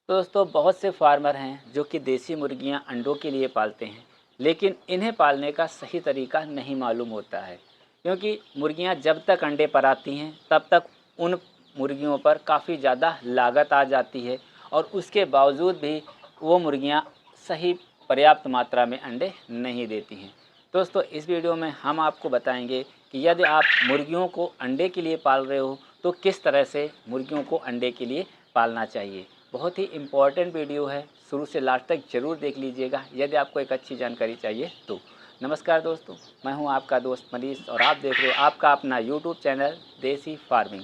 तो दोस्तों बहुत से फार्मर हैं जो कि देसी मुर्गियां अंडों के लिए पालते हैं, लेकिन इन्हें पालने का सही तरीका नहीं मालूम होता है। क्योंकि मुर्गियां जब तक अंडे पर आती हैं तब तक उन मुर्गियों पर काफ़ी ज़्यादा लागत आ जाती है और उसके बावजूद भी वो मुर्गियां सही पर्याप्त मात्रा में अंडे नहीं देती हैं। दोस्तों इस वीडियो में हम आपको बताएंगे कि यदि आप मुर्गियों को अंडे के लिए पाल रहे हो तो किस तरह से मुर्गियों को अंडे के लिए पालना चाहिए। बहुत ही इम्पॉर्टेंट वीडियो है, शुरू से लास्ट तक ज़रूर देख लीजिएगा यदि आपको एक अच्छी जानकारी चाहिए तो। नमस्कार दोस्तों, मैं हूं आपका दोस्त मनीष और आप देख रहे हो आपका अपना यूट्यूब चैनल देसी फार्मिंग।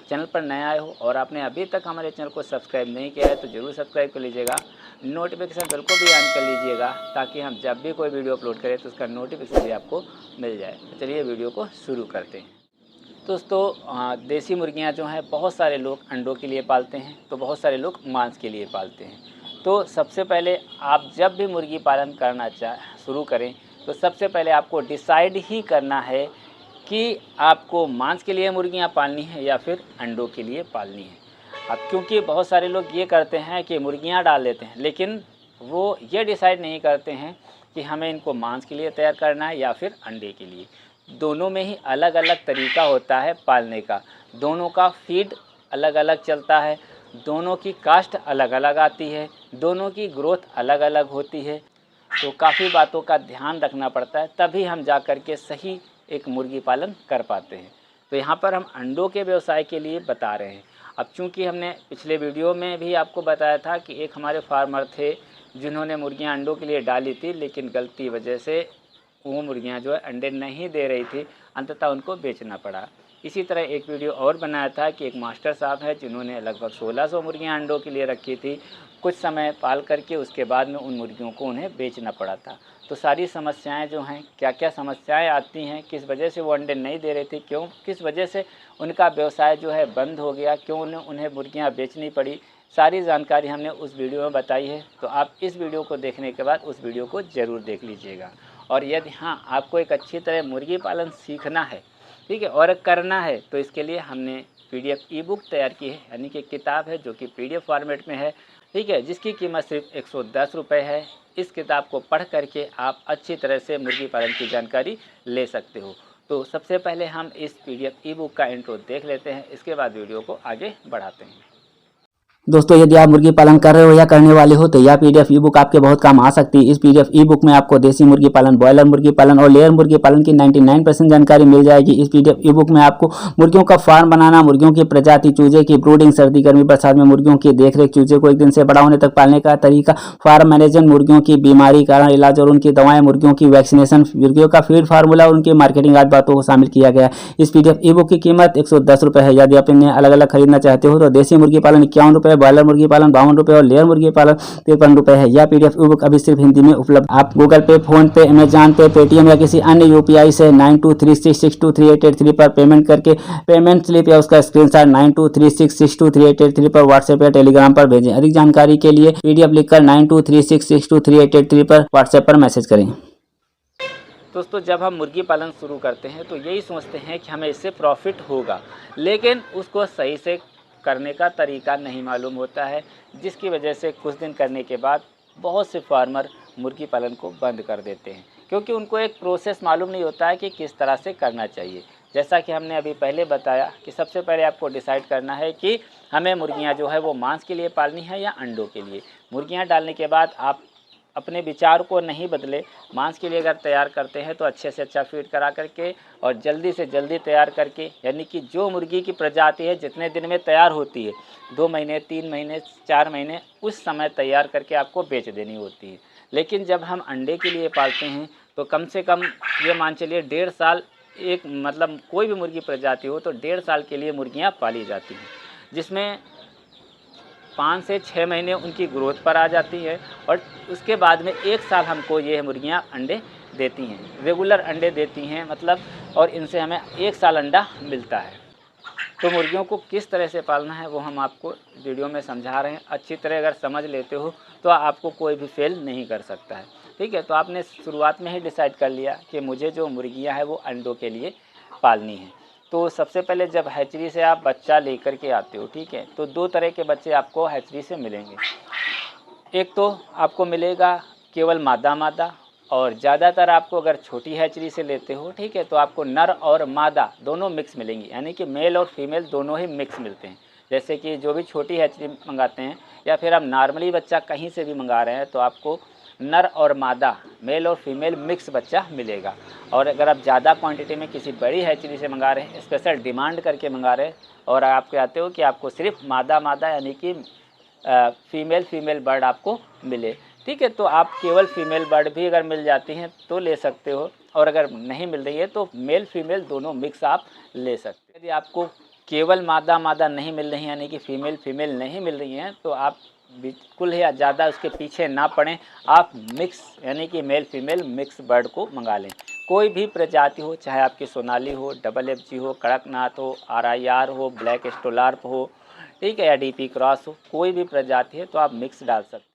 चैनल पर नए आए हो और आपने अभी तक हमारे चैनल को सब्सक्राइब नहीं किया है तो ज़रूर सब्सक्राइब कर लीजिएगा। नोटिफिकेशन बेल को भी ऑन कर लीजिएगा ताकि हम जब भी कोई वीडियो अपलोड करें तो उसका नोटिफिकेशन भी आपको मिल जाए। तो चलिए वीडियो को शुरू करते हैं। दोस्तों देसी मुर्गियां जो हैं बहुत सारे लोग अंडों के लिए पालते हैं तो बहुत सारे लोग मांस के लिए पालते हैं। तो सबसे पहले आप जब भी मुर्गी पालन करना शुरू करें तो सबसे पहले आपको डिसाइड ही करना है कि आपको मांस के लिए मुर्गियां पालनी है या फिर अंडों के लिए पालनी है। अब क्योंकि बहुत सारे लोग ये करते हैं कि मुर्गियां डाल लेते हैं लेकिन वो ये डिसाइड नहीं करते हैं कि हमें इनको मांस के लिए तैयार करना है या फिर अंडे के लिए। दोनों में ही अलग अलग तरीका होता है पालने का, दोनों का फीड अलग अलग चलता है, दोनों की कास्ट अलग अलग आती है, दोनों की ग्रोथ अलग अलग होती है। तो काफ़ी बातों का ध्यान रखना पड़ता है तभी हम जा कर के सही एक मुर्गी पालन कर पाते हैं। तो यहाँ पर हम अंडों के व्यवसाय के लिए बता रहे हैं। अब चूँकि हमने पिछले वीडियो में भी आपको बताया था कि एक हमारे फार्मर थे जिन्होंने मुर्गियाँ अंडों के लिए डाली थी लेकिन गलती वजह से वो मुर्गियां जो है अंडे नहीं दे रही थी, अंततः उनको बेचना पड़ा। इसी तरह एक वीडियो और बनाया था कि एक मास्टर साहब है जिन्होंने लगभग 1600 मुर्गियां अंडों के लिए रखी थी। कुछ समय पाल करके उसके बाद में उन मुर्गियों को उन्हें बेचना पड़ा था। तो सारी समस्याएं जो हैं, क्या क्या समस्याएं आती हैं, किस वजह से वो अंडे नहीं दे रहे थे, क्यों किस वजह से उनका व्यवसाय जो है बंद हो गया, क्यों उन्हें मुर्गियाँ बेचनी पड़ी, सारी जानकारी हमने उस वीडियो में बताई है। तो आप इस वीडियो को देखने के बाद उस वीडियो को ज़रूर देख लीजिएगा। और यदि हाँ आपको एक अच्छी तरह मुर्गी पालन सीखना है, ठीक है, और करना है तो इसके लिए हमने PDF ई बुक तैयार की है, यानी कि किताब है जो कि PDF फॉर्मेट में है, ठीक है, जिसकी कीमत सिर्फ 110 रुपये है। इस किताब को पढ़ करके आप अच्छी तरह से मुर्गी पालन की जानकारी ले सकते हो। तो सबसे पहले हम इस PDF ई बुक का इंट्रो देख लेते हैं, इसके बाद वीडियो को आगे बढ़ाते हैं। दोस्तों यदि आप मुर्गी पालन कर रहे हो या करने वाले हो तो यह PDF ई बुक आपके बहुत काम आ सकती है। इस PDF ई बुक में आपको देसी मुर्गी पालन, बॉयलर मुर्गी पालन और लेयर मुर्गी पालन की 99% जानकारी मिल जाएगी। इस PDF ई बुक में आपको मुर्गियों का फार्म बनाना, मुर्गियों की प्रजाति, चूजे की ब्रूडिंग, सर्दी गर्मी बरसात में मुर्गियों की देखरेख, चूजे को 1 दिन से बड़ा होने तक पालने का तरीका, फार्म मैनेजमेंट, मुर्गियों की बीमारी कारण इलाज और उनकी दवाएं, मुर्गियों की वैक्सीनेशन, मुर्गियों का फीड फार्मूला और उनकी मार्केटिंग आदि बातों को शामिल किया गया है। इस PDF ई बुक की कीमत 110 रुपये है। यदि आप इन्हें अलग अलग खरीदना चाहते हो तो देसी मुर्गी पालन 51 रुपये, बॉयलर मुर्गी पालन 52 रुपये और लेयर मुर्गी पालन 53 रुपये है। यह PDF ई बुक अभी सिर्फ हिंदी में उपलब्ध। आप गूगल पे, फोन पे, अमेजॉन पे, पेटीएम या किसी अन्य UPI से 9236623883 पर पेमेंट करके पेमेंट स्लिप या उसका स्क्रीनशॉट 9236623883 पर व्हाट्सएप या टेलीग्राम पर भेजें। अधिक जानकारी के लिए PDF लिखकर 9236623883 पर व्हाट्सएप पर मैसेज करें। दोस्तों जब हम मुर्गी पालन शुरू करते हैं तो यही सोचते हैं कि हमें इससे प्रॉफिट होगा, लेकिन उसको सही से करने का तरीका नहीं मालूम होता है, जिसकी वजह से कुछ दिन करने के बाद बहुत से फार्मर मुर्गी पालन को बंद कर देते हैं, क्योंकि उनको एक प्रोसेस मालूम नहीं होता है कि किस तरह से करना चाहिए। जैसा कि हमने अभी पहले बताया कि सबसे पहले आपको डिसाइड करना है कि हमें मुर्गियां जो है वो मांस के लिए पालनी है या अंडों के लिए। मुर्गियां डालने के बाद आप अपने विचार को नहीं बदले, मांस के लिए अगर तैयार करते हैं तो अच्छे से अच्छा फीड करा करके और जल्दी से जल्दी तैयार करके, यानी कि जो मुर्गी की प्रजाति है जितने दिन में तैयार होती है, 2 महीने, 3 महीने, 4 महीने, उस समय तैयार करके आपको बेच देनी होती है। लेकिन जब हम अंडे के लिए पालते हैं तो कम से कम ये मान चलिए 1.5 साल, एक मतलब कोई भी मुर्गी प्रजाति हो तो 1.5 साल के लिए मुर्गियाँ पाली जाती हैं, जिसमें 5 से 6 महीने उनकी ग्रोथ पर आ जाती है और उसके बाद में 1 साल हमको ये मुर्गियाँ अंडे देती हैं, रेगुलर अंडे देती हैं मतलब, और इनसे हमें 1 साल अंडा मिलता है। तो मुर्गियों को किस तरह से पालना है वो हम आपको वीडियो में समझा रहे हैं। अच्छी तरह अगर समझ लेते हो तो आपको कोई भी फेल नहीं कर सकता है, ठीक है। तो आपने शुरुआत में ही डिसाइड कर लिया कि मुझे जो मुर्गियाँ हैं वो अंडों के लिए पालनी है। तो सबसे पहले जब हैचरी से आप बच्चा लेकर के आते हो, ठीक है, तो 2 तरह के बच्चे आपको हैचरी से मिलेंगे। एक तो आपको मिलेगा केवल मादा मादा, और ज़्यादातर आपको अगर छोटी हैचरी से लेते हो, ठीक है, तो आपको नर और मादा दोनों मिक्स मिलेंगी, यानी कि मेल और फीमेल दोनों ही मिक्स मिलते हैं। जैसे कि जो भी छोटी हैचरी मंगाते हैं या फिर आप नॉर्मली बच्चा कहीं से भी मंगा रहे हैं तो आपको नर और मादा, मेल और फीमेल मिक्स बच्चा मिलेगा। और अगर आप ज़्यादा क्वांटिटी में किसी बड़ी हैचरी से मंगा रहे हैं, स्पेशल डिमांड करके मंगा रहे हैं, और आप चाहते हो कि आपको सिर्फ मादा मादा यानी कि फीमेल बर्ड आपको मिले, ठीक है, तो आप केवल फीमेल बर्ड भी अगर मिल जाती हैं तो ले सकते हो, और अगर नहीं मिल रही है तो मेल फीमेल दोनों मिक्स आप ले सकते हैं। यदि आपको केवल मादा मादा नहीं मिल रही है, यानी कि फीमेल फीमेल नहीं मिल रही हैं, तो आप बिल्कुल ही ज़्यादा उसके पीछे ना पड़ें, आप मिक्स यानी कि मेल फीमेल मिक्स बर्ड को मंगा लें। कोई भी प्रजाति हो, चाहे आपकी सोनाली हो, डबल FG हो, कड़कनाथ हो, RIR हो, ब्लैक स्टोलार्प हो, ठीक है, या DP क्रॉस हो, कोई भी प्रजाति है तो आप मिक्स डाल सकते हैं।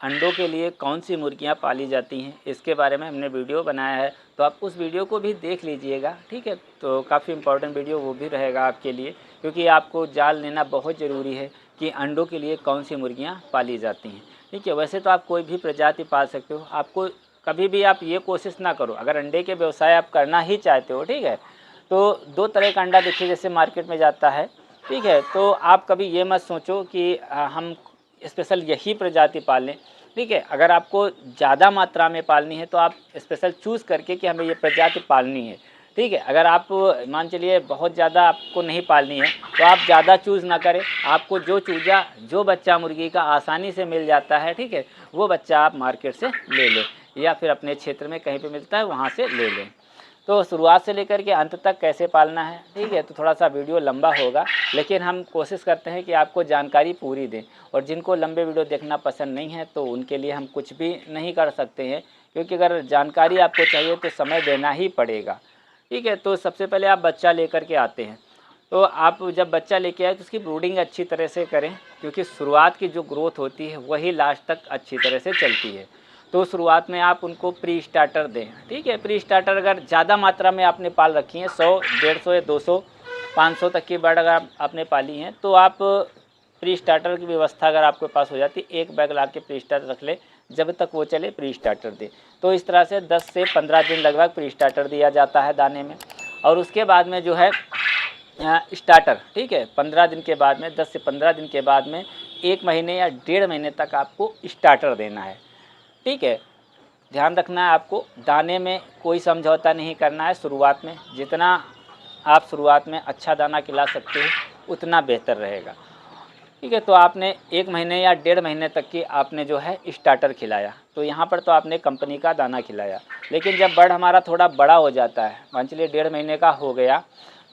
अंडों के लिए कौन सी मुर्गियां पाली जाती हैं, इसके बारे में हमने वीडियो बनाया है, तो आप उस वीडियो को भी देख लीजिएगा, ठीक है, तो काफ़ी इंपॉर्टेंट वीडियो वो भी रहेगा आपके लिए, क्योंकि आपको जान लेना बहुत ज़रूरी है कि अंडों के लिए कौन सी मुर्गियां पाली जाती हैं, ठीक है। वैसे तो आप कोई भी प्रजाति पाल सकते हो, आपको कभी भी आप ये कोशिश ना करो, अगर अंडे के व्यवसाय आप करना ही चाहते हो, ठीक है, तो 2 तरह का अंडा देखिए जैसे मार्केट में जाता है, ठीक है, तो आप कभी ये मत सोचो कि हम स्पेशल यही प्रजाति पाल लें, ठीक है। अगर आपको ज़्यादा मात्रा में पालनी है तो आप स्पेशल चूज़ करके कि हमें ये प्रजाति पालनी है, ठीक है। अगर आप मान चलिए बहुत ज़्यादा आपको नहीं पालनी है तो आप ज़्यादा चूज़ ना करें, आपको जो बच्चा मुर्गी का आसानी से मिल जाता है, ठीक है, वो बच्चा आप मार्केट से ले लें, या फिर अपने क्षेत्र में कहीं पे मिलता है वहाँ से ले लें। तो शुरुआत से लेकर के अंत तक कैसे पालना है, ठीक है, तो थोड़ा सा वीडियो लंबा होगा, लेकिन हम कोशिश करते हैं कि आपको जानकारी पूरी दें। और जिनको लंबे वीडियो देखना पसंद नहीं है तो उनके लिए हम कुछ भी नहीं कर सकते हैं, क्योंकि अगर जानकारी आपको चाहिए तो समय देना ही पड़ेगा, ठीक है। तो सबसे पहले आप बच्चा लेकर के आते हैं, तो आप जब बच्चा लेके आए तो उसकी ब्रूडिंग अच्छी तरह से करें, क्योंकि शुरुआत की जो ग्रोथ होती है वही लास्ट तक अच्छी तरह से चलती है। तो शुरुआत में आप उनको प्री स्टार्टर दें, ठीक है। प्री स्टार्टर अगर ज़्यादा मात्रा में आपने पाल रखी हैं, 100, 150 या 200, 500 तक की बर्ड अगर आपने पाली हैं, तो आप प्री स्टार्टर की व्यवस्था अगर आपके पास हो जाती, एक बैग ला के प्री स्टार्टर रख ले, जब तक वो चले प्री स्टार्टर दे। तो इस तरह से 10 से 15 दिन लगभग प्री स्टार्टर दिया जाता है दाने में, और उसके बाद में जो है स्टार्टर, ठीक है, 15 दिन के बाद में, 10 से 15 दिन के बाद में 1 महीने या 1.5 महीने तक आपको स्टार्टर देना है, ठीक है। ध्यान रखना है आपको, दाने में कोई समझौता नहीं करना है शुरुआत में, जितना आप शुरुआत में अच्छा दाना खिला सकते हो उतना बेहतर रहेगा, ठीक है। तो आपने 1 महीने या 1.5 महीने तक की आपने जो है स्टार्टर खिलाया, तो यहाँ पर तो आपने कंपनी का दाना खिलाया, लेकिन जब बर्ड हमारा थोड़ा बड़ा हो जाता है, मान चलिए 1.5 महीने का हो गया,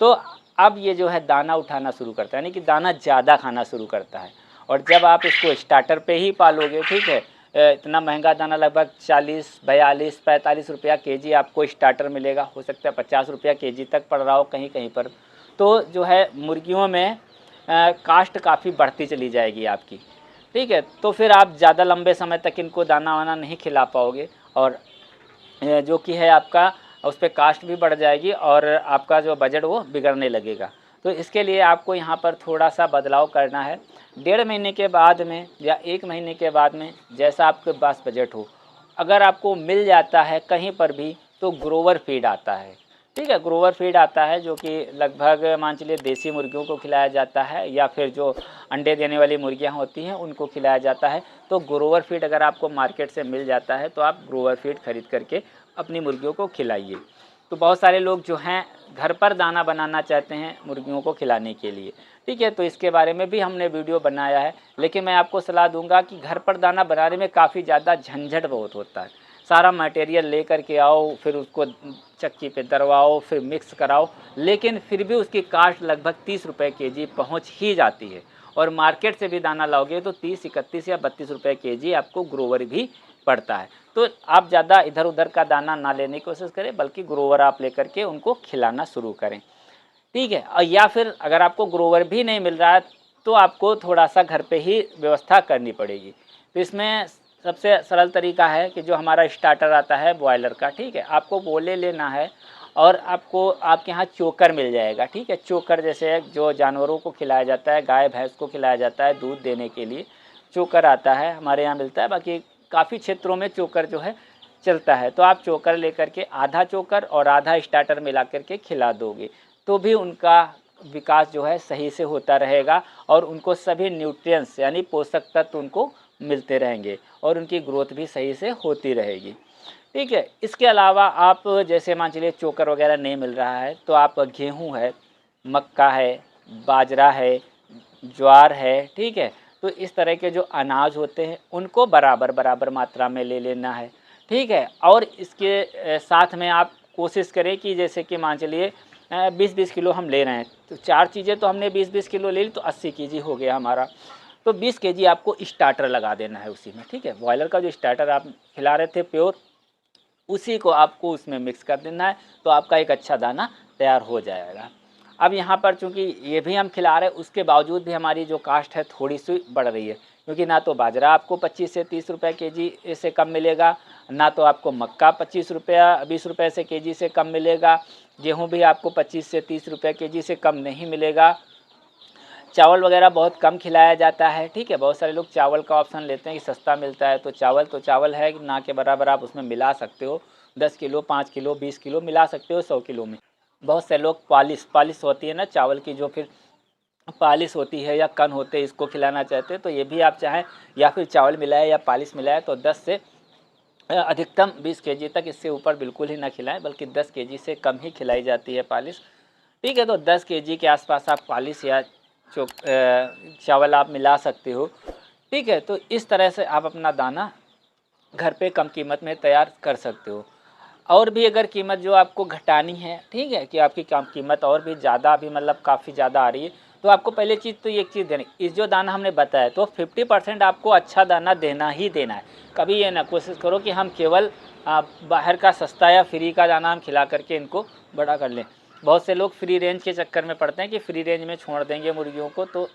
तो अब ये जो है दाना उठाना शुरू करता है, यानी कि दाना ज़्यादा खाना शुरू करता है। और जब आप इसको स्टार्टर पे ही पालोगे, ठीक है, इतना महंगा दाना लगभग 40, 42, 45 रुपया केजी आपको स्टार्टर मिलेगा, हो सकता है 50 रुपया केजी तक पड़ रहा हो कहीं कहीं पर, तो जो है मुर्गियों में कास्ट काफ़ी बढ़ती चली जाएगी आपकी, ठीक है। तो फिर आप ज़्यादा लंबे समय तक इनको दाना वाना नहीं खिला पाओगे, और जो कि है आपका उस पर कास्ट भी बढ़ जाएगी और आपका जो बजट वो बिगड़ने लगेगा। तो इसके लिए आपको यहाँ पर थोड़ा सा बदलाव करना है। 1.5 महीने के बाद में या 1 महीने के बाद में, जैसा आपके पास बजट हो, अगर आपको मिल जाता है कहीं पर भी, तो ग्रोवर फीड आता है, ठीक है। ग्रोवर फीड आता है जो कि लगभग मान चलिए देसी मुर्गियों को खिलाया जाता है, या फिर जो अंडे देने वाली मुर्गियां होती हैं उनको खिलाया जाता है। तो ग्रोवर फीड अगर आपको मार्केट से मिल जाता है तो आप ग्रोवर फीड खरीद करके अपनी मुर्गियों को खिलाइए। तो बहुत सारे लोग जो हैं घर पर दाना बनाना चाहते हैं मुर्गियों को खिलाने के लिए, ठीक है, तो इसके बारे में भी हमने वीडियो बनाया है, लेकिन मैं आपको सलाह दूंगा कि घर पर दाना बनाने में काफ़ी ज़्यादा झंझट बहुत होता है। सारा मटेरियल ले कर के आओ, फिर उसको चक्की पे दरवाओ, फिर मिक्स कराओ, लेकिन फिर भी उसकी कास्ट लगभग 30 रुपये केजी पहुँच ही जाती है। और मार्केट से भी दाना लाओगे तो 30, 31 या 32 रुपये केजी आपको ग्रोवर भी पड़ता है। तो आप ज़्यादा इधर उधर का दाना ना लेने की कोशिश करें, बल्कि ग्रोवर आप लेकर के उनको खिलाना शुरू करें, ठीक है। और या फिर अगर आपको ग्रोवर भी नहीं मिल रहा है तो आपको थोड़ा सा घर पे ही व्यवस्था करनी पड़ेगी। तो इसमें सबसे सरल तरीका है कि जो हमारा स्टार्टर आता है बॉयलर का, ठीक है, आपको वो ले लेना है, और आपको आपके यहाँ चोकर मिल जाएगा, ठीक है। चोकर जैसे जो जानवरों को खिलाया जाता है, गाय भैंस को खिलाया जाता है दूध देने के लिए, चोकर आता है, हमारे यहाँ मिलता है, बाकी काफ़ी क्षेत्रों में चोकर जो है चलता है। तो आप चोकर लेकर के आधा चोकर और आधा स्टार्टर मिला करके खिला दोगे तो भी उनका विकास जो है सही से होता रहेगा और उनको सभी न्यूट्रिएंट्स यानी पोषक तत्व उनको मिलते रहेंगे और उनकी ग्रोथ भी सही से होती रहेगी। ठीक है, इसके अलावा आप जैसे मान चलिए चोकर वगैरह नहीं मिल रहा है तो आप गेहूँ है, मक्का है, बाजरा है, ज्वार है, ठीक है, तो इस तरह के जो अनाज होते हैं उनको बराबर बराबर मात्रा में ले लेना है। ठीक है, और इसके साथ में आप कोशिश करें कि जैसे कि मान चलिए 20-20 किलो हम ले रहे हैं तो 4 चीज़ें तो हमने 20-20 किलो ले ली तो 80 केजी हो गया हमारा। तो 20 केजी आपको स्टार्टर लगा देना है उसी में। ठीक है, बॉयलर का जो स्टार्टर आप खिला रहे थे प्योर, उसी को आपको उसमें मिक्स कर देना है तो आपका एक अच्छा दाना तैयार हो जाएगा। अब यहाँ पर चूँकि ये भी हम खिला रहे हैं उसके बावजूद भी हमारी जो कास्ट है थोड़ी सी बढ़ रही है, क्योंकि ना तो बाजरा आपको 25 से 30 रुपये केजी से कम मिलेगा, ना तो आपको मक्का 25 रुपया 20 रुपये से केजी से कम मिलेगा, गेहूं भी आपको 25 से 30 रुपये केजी से कम नहीं मिलेगा, चावल वगैरह बहुत कम खिलाया जाता है। ठीक है, बहुत सारे लोग चावल का ऑप्शन लेते हैं कि सस्ता मिलता है, तो चावल है ना के बराबर आप उसमें मिला सकते हो, 10 किलो 5 किलो 20 किलो मिला सकते हो 100 किलो में। बहुत से लोग पालिश होती है ना चावल की, जो फिर पालिश होती है या कन होते हैं, इसको खिलाना चाहते हैं तो ये भी आप चाहें या फिर चावल मिलाए या पालिश मिलाए तो 10 से अधिकतम 20 केजी तक, इससे ऊपर बिल्कुल ही ना खिलाएं, बल्कि 10 केजी से कम ही खिलाई जाती है पालिश। ठीक है, तो 10 केजी के आसपास आप पालिश या चावल आप मिला सकते हो। ठीक है, तो इस तरह से आप अपना दाना घर पे कम कीमत में तैयार कर सकते हो। और भी अगर कीमत जो आपको घटानी है, ठीक है, कि आपकी कीमत और भी ज़्यादा भी मतलब काफ़ी ज़्यादा आ रही है, तो आपको पहले चीज़ तो एक चीज़ देनी, इस जो दाना हमने बताया तो 50% आपको अच्छा दाना देना ही देना है। कभी ये ना कोशिश करो कि हम केवल बाहर का सस्ता या फ्री का दाना हम खिला करके इनको बड़ा कर लें। बहुत से लोग फ्री रेंज के चक्कर में पड़ते हैं कि फ्री रेंज में छोड़ देंगे मुर्गियों को तो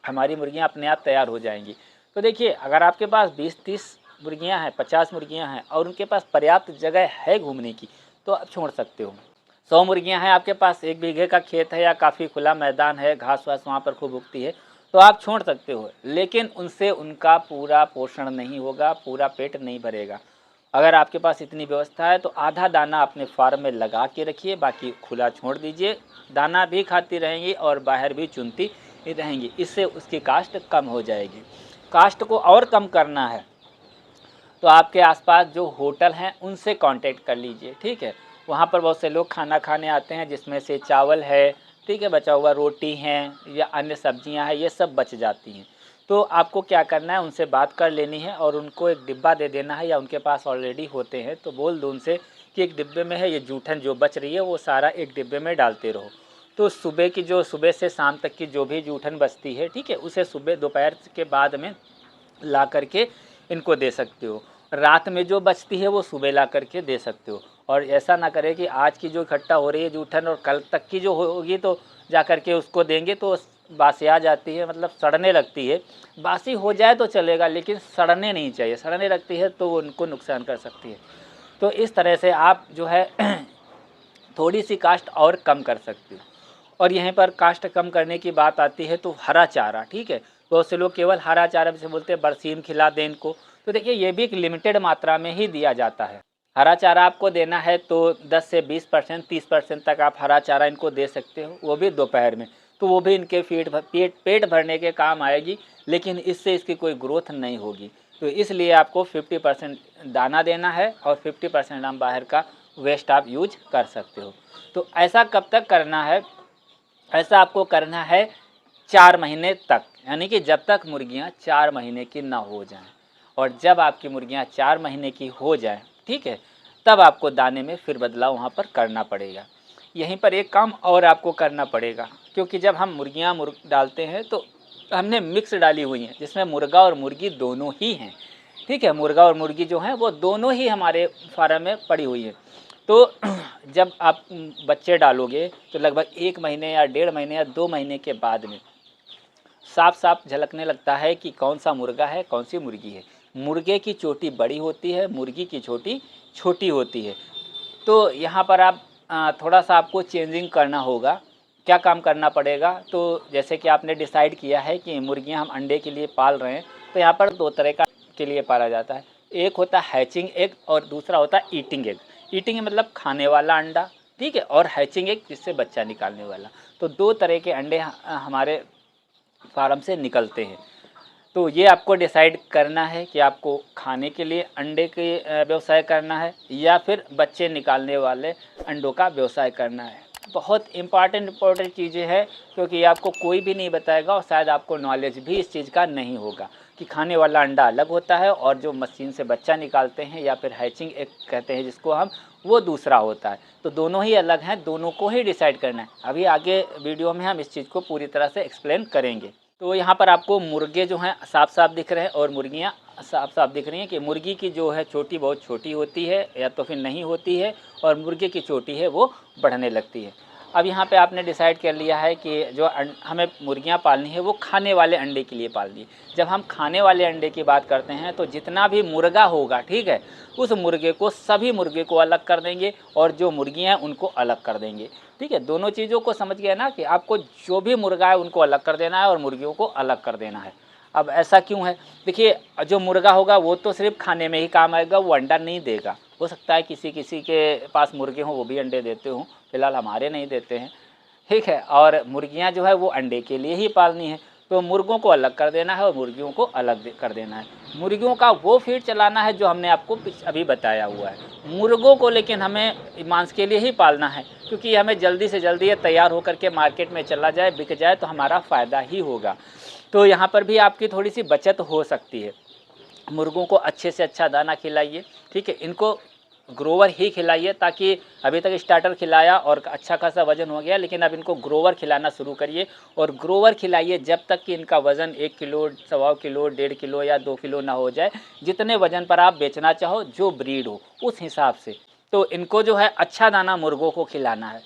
हमारी मुर्गियाँ अपने आप तैयार हो जाएंगी। तो देखिए, अगर आपके पास 20-30 मुर्गियाँ हैं, 50 मुर्गियाँ हैं और उनके पास पर्याप्त जगह है घूमने की, तो आप छोड़ सकते हो। 100 मुर्गियाँ हैं आपके पास, 1 बीघे का खेत है या काफ़ी खुला मैदान है, घास वास वहाँ पर खूब उगती है, तो आप छोड़ सकते हो, लेकिन उनसे उनका पूरा पोषण नहीं होगा, पूरा पेट नहीं भरेगा। अगर आपके पास इतनी व्यवस्था है तो आधा दाना अपने फार्म में लगा के रखिए, बाकी खुला छोड़ दीजिए, दाना भी खाती रहेंगी और बाहर भी चुनती रहेंगी, इससे उसकी कास्ट कम हो जाएगी। कास्ट को और कम करना है तो आपके आसपास जो होटल हैं उनसे कांटेक्ट कर लीजिए। ठीक है, वहाँ पर बहुत से लोग खाना खाने आते हैं जिसमें से चावल है, ठीक है, बचा हुआ रोटी हैं या अन्य सब्जियां हैं, ये सब बच जाती हैं। तो आपको क्या करना है, उनसे बात कर लेनी है और उनको एक डिब्बा दे देना है, या उनके पास ऑलरेडी होते हैं तो बोल दो उनसे कि एक डिब्बे में है ये जूठन जो बच रही है वो सारा एक डिब्बे में डालते रहो। तो सुबह से शाम तक की जो भी जूठन बचती है, ठीक है, उसे सुबह दोपहर के बाद में ला करके इनको दे सकते हो। रात में जो बचती है वो सुबह ला करके दे सकते हो। और ऐसा ना करें कि आज की जो इकट्ठा हो रही है जूठन और कल तक की जो होगी तो जा करके उसको देंगे तो बासी आ जाती है, मतलब सड़ने लगती है। बासी हो जाए तो चलेगा लेकिन सड़ने नहीं चाहिए, सड़ने लगती है तो वो उनको नुकसान कर सकती है। तो इस तरह से आप जो है थोड़ी सी कास्ट और कम कर सकते हो। और यहीं पर कास्ट कम करने की बात आती है तो हरा चारा, ठीक है, बहुत से लोग केवल हरा चारा से बोलते हैं बरसीम खिला दें इनको, तो देखिए ये भी एक लिमिटेड मात्रा में ही दिया जाता है। हरा चारा आपको देना है तो 10 से 20% 30% तक आप हरा चारा इनको दे सकते हो, वो भी दोपहर में, तो वो भी इनके पेट भरने के काम आएगी, लेकिन इससे इसकी कोई ग्रोथ नहीं होगी। तो इसलिए आपको 50% दाना देना है और 50% हम बाहर का वेस्ट आप यूज कर सकते हो। तो ऐसा कब तक करना है, ऐसा आपको करना है 4 महीने तक, यानी कि जब तक मुर्गियां 4 महीने की ना हो जाएं। और जब आपकी मुर्गियां 4 महीने की हो जाएं, ठीक है, तब आपको दाने में फिर बदलाव वहाँ पर करना पड़ेगा। यहीं पर एक काम और आपको करना पड़ेगा, क्योंकि जब हम मुर्गियां डालते हैं तो हमने मिक्स डाली हुई हैं जिसमें मुर्गा और मुर्गी दोनों ही हैं। ठीक है, मुर्गा और मुर्गी जो हैं वो दोनों ही हमारे फार्म में पड़ी हुई है। तो जब आप बच्चे डालोगे तो लगभग 1 महीने या 1.5 महीने या 2 महीने के बाद में साफ साफ झलकने लगता है कि कौन सा मुर्गा है कौन सी मुर्गी है। मुर्गे की चोटी बड़ी होती है, मुर्गी की चोटी छोटी होती है। तो यहाँ पर आप थोड़ा सा आपको चेंजिंग करना होगा। क्या काम करना पड़ेगा, तो जैसे कि आपने डिसाइड किया है कि मुर्गियाँ हम अंडे के लिए पाल रहे हैं, तो यहाँ पर दो तरह का के लिए पाला जाता है। एक होता है हैचिंग एग और दूसरा होता है ईटिंग एग। ईटिंग मतलब खाने वाला अंडा, ठीक है, और हैचिंग एग जिससे बच्चा निकालने वाला। तो दो तरह के अंडे हमारे फार्म से निकलते हैं। तो ये आपको डिसाइड करना है कि आपको खाने के लिए अंडे के व्यवसाय करना है या फिर बच्चे निकालने वाले अंडों का व्यवसाय करना है। बहुत इम्पॉर्टेंट चीज़ें हैं, क्योंकि ये आपको कोई भी नहीं बताएगा और शायद आपको नॉलेज भी इस चीज़ का नहीं होगा कि खाने वाला अंडा अलग होता है और जो मशीन से बच्चा निकालते हैं या फिर हैचिंग एग कहते हैं जिसको हम, वो दूसरा होता है। तो दोनों ही अलग हैं, दोनों को ही डिसाइड करना है। अभी आगे वीडियो में हम इस चीज़ को पूरी तरह से एक्सप्लेन करेंगे। तो यहाँ पर आपको मुर्गे जो हैं साफ साफ दिख रहे हैं और मुर्गियाँ साफ साफ दिख रही हैं कि मुर्गी की जो है चोटी बहुत छोटी होती है या तो फिर नहीं होती है, और मुर्गे की चोटी है वो बढ़ने लगती है। अब यहाँ पे आपने डिसाइड कर लिया है कि जो हमें मुर्गियाँ पालनी है वो खाने वाले अंडे के लिए पालनी है। जब हम खाने वाले अंडे की बात करते हैं तो जितना भी मुर्गा होगा, ठीक है, उस मुर्गे को, सभी मुर्गे को अलग कर देंगे और जो मुर्गियाँ हैं उनको अलग कर देंगे। ठीक है, दोनों चीज़ों को समझ गया ना कि आपको जो भी मुर्गा है उनको अलग कर देना है और मुर्गियों को अलग कर देना है। अब ऐसा क्यों है? देखिए, जो मुर्गा होगा वो तो सिर्फ खाने में ही काम आएगा, वो अंडा नहीं देगा। हो सकता है किसी किसी के पास मुर्गे हों वो भी अंडे देते हों, फिलहाल हमारे नहीं देते हैं, ठीक है। और मुर्गियां जो है वो अंडे के लिए ही पालनी है, तो मुर्गों को अलग कर देना है और मुर्गियों को अलग कर देना है। मुर्गियों का वो फीड चलाना है जो हमने आपको अभी बताया हुआ है। मुर्गों को लेकिन हमें मांस के लिए ही पालना है, क्योंकि हमें जल्दी से जल्दी ये तैयार होकर के मार्केट में चला जाए, बिक जाए तो हमारा फ़ायदा ही होगा। तो यहाँ पर भी आपकी थोड़ी सी बचत हो सकती है। मुर्गों को अच्छे से अच्छा दाना खिलाइए, ठीक है, इनको ग्रोवर ही खिलाइए, ताकि अभी तक स्टार्टर खिलाया और अच्छा खासा वज़न हो गया, लेकिन अब इनको ग्रोवर खिलाना शुरू करिए। और ग्रोवर खिलाइए जब तक कि इनका वज़न 1 किलो, 1.25 किलो, 1.5 किलो या 2 किलो ना हो जाए। जितने वज़न पर आप बेचना चाहो, जो ब्रीड हो उस हिसाब से। तो इनको जो है अच्छा दाना मुर्गों को खिलाना है,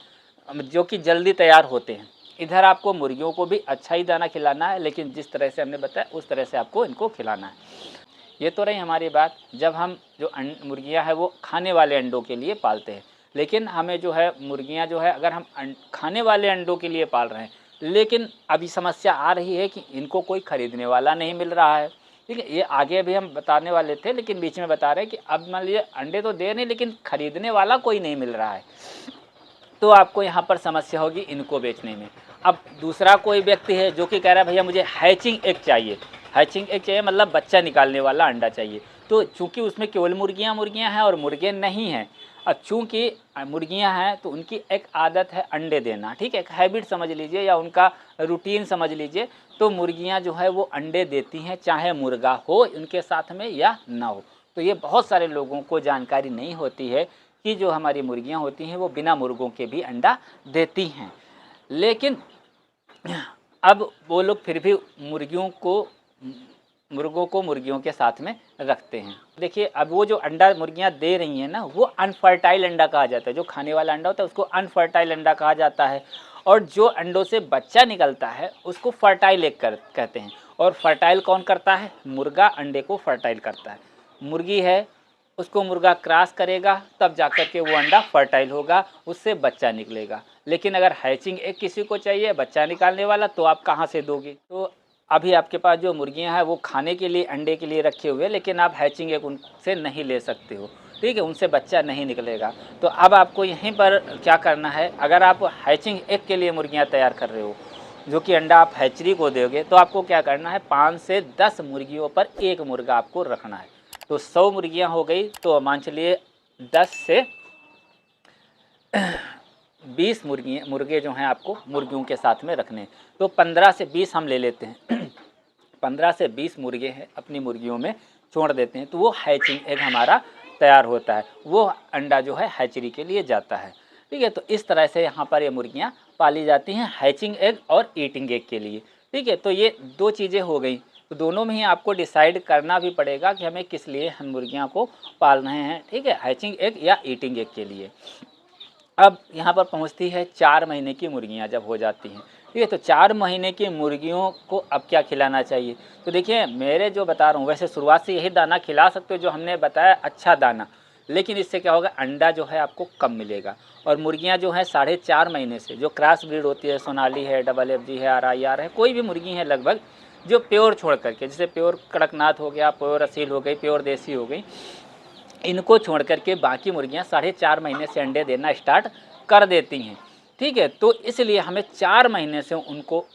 जो कि जल्दी तैयार होते हैं। इधर आपको मुर्गियों को भी अच्छा ही दाना खिलाना है, लेकिन जिस तरह से हमने बताया उस तरह से आपको इनको खिलाना है। ये तो रही हमारी बात जब हम जो मुर्गियां हैं वो खाने वाले अंडों के लिए पालते हैं। लेकिन हमें जो है मुर्गियां जो है, अगर हम खाने वाले अंडों के लिए पाल रहे हैं, लेकिन अभी समस्या आ रही है कि इनको कोई ख़रीदने वाला नहीं मिल रहा है, ठीक है। ये आगे भी हम बताने वाले थे, लेकिन बीच में बता रहे हैं कि अब मान लीजिए अंडे तो दे नहीं, लेकिन ख़रीदने वाला कोई नहीं मिल रहा है, तो आपको यहाँ पर समस्या होगी इनको बेचने में। अब दूसरा कोई व्यक्ति है जो कि कह रहा है भैया मुझे हैचिंग एग चाहिए, हैचिंग एग चाहिए मतलब बच्चा निकालने वाला अंडा चाहिए। तो चूंकि उसमें केवल मुर्गियां हैं और मुर्गे नहीं हैं, अब चूंकि मुर्गियां हैं तो उनकी एक आदत है अंडे देना, ठीक है, एक हैबिट समझ लीजिए या उनका रूटीन समझ लीजिए। तो मुर्गियां जो है वो अंडे देती हैं, चाहे मुर्गा हो उनके साथ में या ना हो। तो ये बहुत सारे लोगों को जानकारी नहीं होती है कि जो हमारी मुर्गियां होती हैं वो बिना मुर्गों के भी अंडा देती हैं। लेकिन अब वो लोग फिर भी मुर्गों को मुर्गियों के साथ में रखते हैं। देखिए, अब वो जो अंडा मुर्गियां दे रही हैं ना, वो अनफर्टाइल अंडा कहा जाता है। जो खाने वाला अंडा होता है उसको अनफर्टाइल अंडा कहा जाता है, और जो अंडों से बच्चा निकलता है उसको फर्टाइल एग कहते हैं। और फर्टाइल कौन करता है? मुर्गा अंडे को फर्टाइल करता है। मुर्गी है, उसको मुर्गा क्रॉस करेगा तब जाकर के वो अंडा फर्टाइल होगा, उससे बच्चा निकलेगा। लेकिन अगर हैचिंग एग किसी को चाहिए बच्चा निकालने वाला, तो आप कहाँ से दोगे? तो अभी आपके पास जो मुर्गियां हैं वो खाने के लिए अंडे के लिए रखे हुए, लेकिन आप हैचिंग एग उनसे नहीं ले सकते हो, ठीक है, उनसे बच्चा नहीं निकलेगा। तो अब आपको यहीं पर क्या करना है, अगर आप हैचिंग एग के लिए मुर्गियाँ तैयार कर रहे हो, जो कि अंडा आप हैचरी को दोगे, तो आपको क्या करना है, 5 से 10 मुर्गियों पर एक मुर्गा आपको रखना है। तो 100 मुर्गियाँ हो गई, तो मान चलिए 10 से 20 मुर्गे जो हैं आपको मुर्गियों के साथ में रखने। तो 15 से 20 हम ले लेते हैं 15 से 20 मुर्गे हैं अपनी मुर्गियों में छोड़ देते हैं, तो वो हैचिंग एग हमारा तैयार होता है, वो अंडा जो है हैचरी के लिए जाता है, ठीक है। तो इस तरह से यहाँ पर ये मुर्गियाँ पाली जाती हैं, हैचिंग एग और ईटिंग एग के लिए, ठीक है। तो ये दो चीज़ें हो गई, तो दोनों में ही आपको डिसाइड करना भी पड़ेगा कि हमें किस लिए हम मुर्गियाँ को पाल रहे हैं, ठीक है, हैचिंग एग या ईटिंग एग के लिए। अब यहाँ पर पहुँचती है 4 महीने की मुर्गियाँ जब हो जाती हैं, ठीक है। तो 4 महीने की मुर्गियों को अब क्या खिलाना चाहिए? तो देखिए, मेरे जो बता रहा हूँ वैसे शुरुआत से यही दाना खिला सकते हो जो हमने बताया, अच्छा दाना, लेकिन इससे क्या होगा, अंडा जो है आपको कम मिलेगा। और मुर्गियाँ जो हैं 4.5 महीने से, जो क्रॉस ब्रीड होती है, सोनाली है, डबल FG है, RIR है, कोई भी मुर्गी है लगभग जो प्योर छोड़ करके, जैसे प्योर कड़कनाथ हो गया, प्योर असील हो गई, प्योर देसी हो गई, इनको छोड़ करके बाकी मुर्गियां 4.5 महीने से अंडे देना स्टार्ट कर देती हैं। ठीक है, तो इसलिए हमें 4 महीने से उनको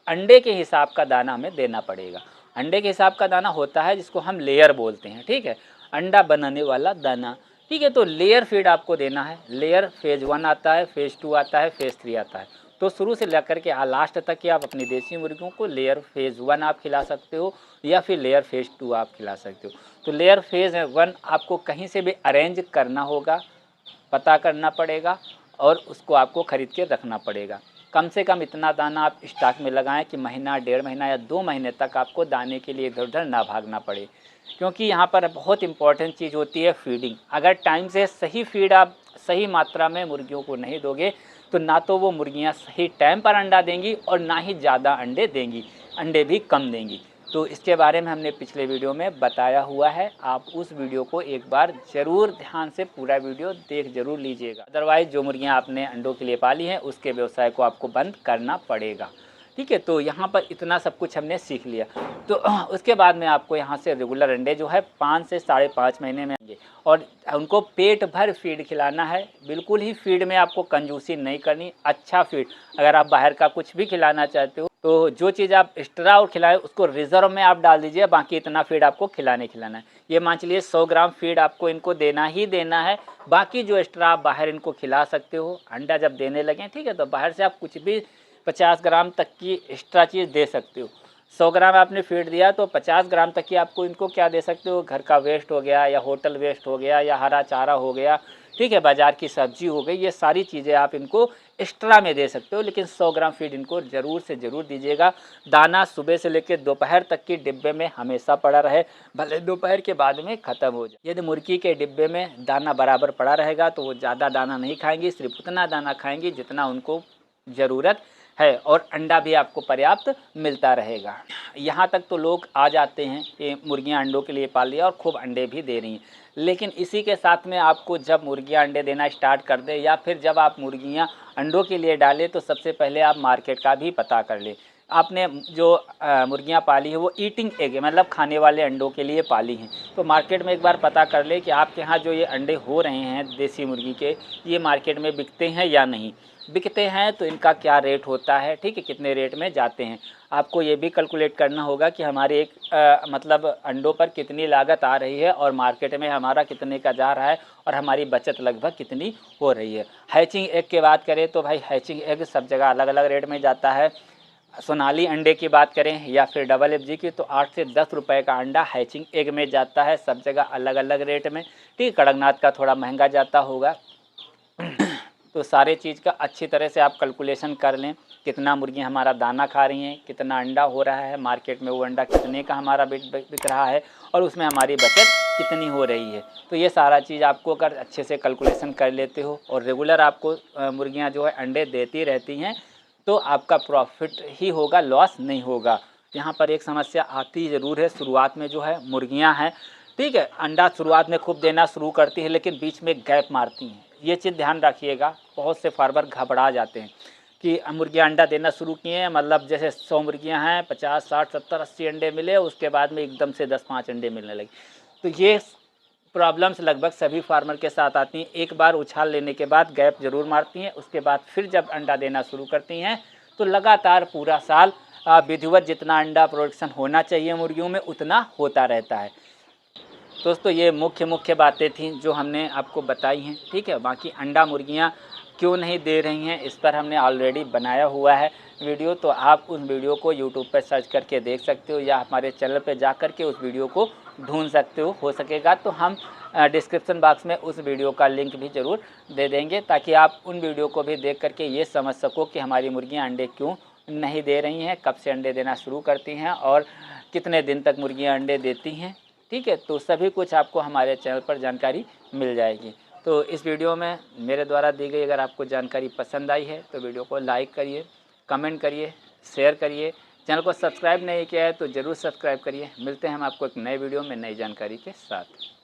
अंडे के हिसाब का दाना हमें देना पड़ेगा। अंडे के हिसाब का दाना होता है जिसको हम लेयर बोलते हैं। ठीक है, अंडा बनाने वाला दाना। ठीक है, तो लेयर फीड आपको देना है। लेयर फेज़ 1 आता है, फेज़ 2 आता है, फेज़ 3 आता है। तो शुरू से लेकर के लास्ट तक कि आप अपनी देसी मुर्गियों को लेयर फेज़ 1 आप खिला सकते हो या फिर लेयर फेज़ 2 आप खिला सकते हो। तो लेयर फेज़ 1 आपको कहीं से भी अरेंज करना होगा, पता करना पड़ेगा और उसको आपको ख़रीद के रखना पड़ेगा। कम से कम इतना दाना आप स्टॉक में लगाएं कि महीना, 1.5 महीना या 2 महीने तक आपको दाने के लिए इधर-उधर ना भागना पड़े। क्योंकि यहाँ पर बहुत इम्पॉर्टेंट चीज़ होती है फीडिंग। अगर टाइम से सही फीड आप सही मात्रा में मुर्गियों को नहीं दोगे तो ना तो वो मुर्गियाँ सही टाइम पर अंडा देंगी और ना ही ज़्यादा अंडे देंगी, अंडे भी कम देंगी। तो इसके बारे में हमने पिछले वीडियो में बताया हुआ है, आप उस वीडियो को एक बार ज़रूर ध्यान से पूरा वीडियो देख ज़रूर लीजिएगा। अदरवाइज़ जो मुर्गियाँ आपने अंडों के लिए पाली हैं उसके व्यवसाय को आपको बंद करना पड़ेगा। ठीक है, तो यहाँ पर इतना सब कुछ हमने सीख लिया। तो उसके बाद में आपको यहाँ से रेगुलर अंडे जो है 5 से 5.5 महीने में आएंगे और उनको पेट भर फीड खिलाना है। बिल्कुल ही फीड में आपको कंजूसी नहीं करनी। अच्छा फीड, अगर आप बाहर का कुछ भी खिलाना चाहते हो तो जो चीज़ आप एक्स्ट्रा और खिलाएं उसको रिजर्व में आप डाल दीजिए, बाकी इतना फीड आपको खिलाना है। ये मान चलिए 100 ग्राम फीड आपको इनको देना ही देना है। बाकी जो एक्स्ट्रा आप बाहर इनको खिला सकते हो। अंडा जब देने लगें, ठीक है, तो बाहर से आप कुछ भी 50 ग्राम तक की एक्स्ट्रा चीज़ दे सकते हो। 100 ग्राम आपने फीड दिया तो 50 ग्राम तक की आपको इनको क्या दे सकते हो, घर का वेस्ट हो गया या होटल वेस्ट हो गया या हरा चारा हो गया, ठीक है, बाज़ार की सब्जी हो गई, ये सारी चीज़ें आप इनको एक्स्ट्रा में दे सकते हो। लेकिन 100 ग्राम फीड इनको ज़रूर से ज़रूर दीजिएगा। दाना सुबह से लेकर दोपहर तक की डिब्बे में हमेशा पड़ा रहे, भले दोपहर के बाद में ख़त्म हो जाए। यदि मुर्गी के डिब्बे में दाना बराबर पड़ा रहेगा तो वो ज़्यादा दाना नहीं खाएंगी, सिर्फ उतना दाना खाएंगी जितना उनको ज़रूरत है और अंडा भी आपको पर्याप्त मिलता रहेगा। यहाँ तक तो लोग आ जाते हैं कि मुर्गियाँ अंडों के लिए पाल लिया और खूब अंडे भी दे रही हैं, लेकिन इसी के साथ में आपको जब मुर्गियाँ अंडे देना स्टार्ट कर दें या फिर जब आप मुर्गियाँ अंडों के लिए डालें तो सबसे पहले आप मार्केट का भी पता कर लें। आपने जो मुर्गियाँ पाली है वो ईटिंग एग है, मतलब खाने वाले अंडों के लिए पाली हैं, तो मार्केट में एक बार पता कर ले कि आपके यहाँ जो ये अंडे हो रहे हैं देसी मुर्गी के, ये मार्केट में बिकते हैं या नहीं। बिकते हैं तो इनका क्या रेट होता है, ठीक है, कितने रेट में जाते हैं। आपको ये भी कैलकुलेट करना होगा कि हमारे एक मतलब अंडों पर कितनी लागत आ रही है और मार्केट में हमारा कितने का जा रहा है और हमारी बचत लगभग कितनी हो रही है। हैचिंग एग की बात करें तो भाई हैचिंग एग सब जगह अलग अलग रेट में जाता है। सोनाली अंडे की बात करें या फिर डबल एफ जी की तो 8 से 10 रुपए का अंडा हैचिंग एग में जाता है, सब जगह अलग अलग रेट में। ठीक, कड़कनाथ का थोड़ा महंगा जाता होगा। तो सारे चीज़ का अच्छी तरह से आप कैलकुलेशन कर लें, कितना मुर्गी हमारा दाना खा रही हैं, कितना अंडा हो रहा है मार्केट में, वो अंडा कितने का हमारा बिक रहा है और उसमें हमारी बचत कितनी हो रही है। तो ये सारा चीज़ आपको अगर अच्छे से कैलकुलेशन कर लेते हो और रेगुलर आपको मुर्गियाँ जो है अंडे देती रहती हैं तो आपका प्रॉफिट ही होगा, लॉस नहीं होगा। यहाँ पर एक समस्या आती ज़रूर है, शुरुआत में जो है मुर्गियाँ हैं, ठीक है, अंडा शुरुआत में खूब देना शुरू करती है लेकिन बीच में गैप मारती हैं। ये चीज़ ध्यान रखिएगा, बहुत से फार्मर घबरा जाते हैं कि मुर्गियाँ अंडा देना शुरू किए हैं, मतलब जैसे 100 मुर्गियाँ हैं, 50, 60, 70, 80 अंडे मिले, उसके बाद में एकदम से 10-5 अंडे मिलने लगे। तो ये प्रॉब्लम्स लगभग सभी फार्मर के साथ आती हैं। एक बार उछाल लेने के बाद गैप ज़रूर मारती हैं, उसके बाद फिर जब अंडा देना शुरू करती हैं तो लगातार पूरा साल विधिवत जितना अंडा प्रोडक्शन होना चाहिए मुर्गियों में उतना होता रहता है। दोस्तों ये मुख्य बातें थीं जो हमने आपको बताई हैं, ठीक है। बाकी अंडा मुर्गियाँ क्यों नहीं दे रही हैं इस पर हमने ऑलरेडी बनाया हुआ है वीडियो, तो आप उस वीडियो को यूट्यूब पर सर्च करके देख सकते हो या हमारे चैनल पर जा कर के उस वीडियो को ढूंढ सकते हो सकेगा तो हम डिस्क्रिप्शन बॉक्स में उस वीडियो का लिंक भी ज़रूर दे देंगे ताकि आप उन वीडियो को भी देख करके ये समझ सको कि हमारी मुर्गियाँ अंडे क्यों नहीं दे रही हैं, कब से अंडे देना शुरू करती हैं और कितने दिन तक मुर्गियाँ अंडे देती हैं, ठीक है। तो सभी कुछ आपको हमारे चैनल पर जानकारी मिल जाएगी। तो इस वीडियो में मेरे द्वारा दी गई अगर आपको जानकारी पसंद आई है तो वीडियो को लाइक करिए, कमेंट करिए, शेयर करिए। चैनल को सब्सक्राइब नहीं किया है तो ज़रूर सब्सक्राइब करिए। मिलते हैं हम आपको एक नए वीडियो में नई जानकारी के साथ।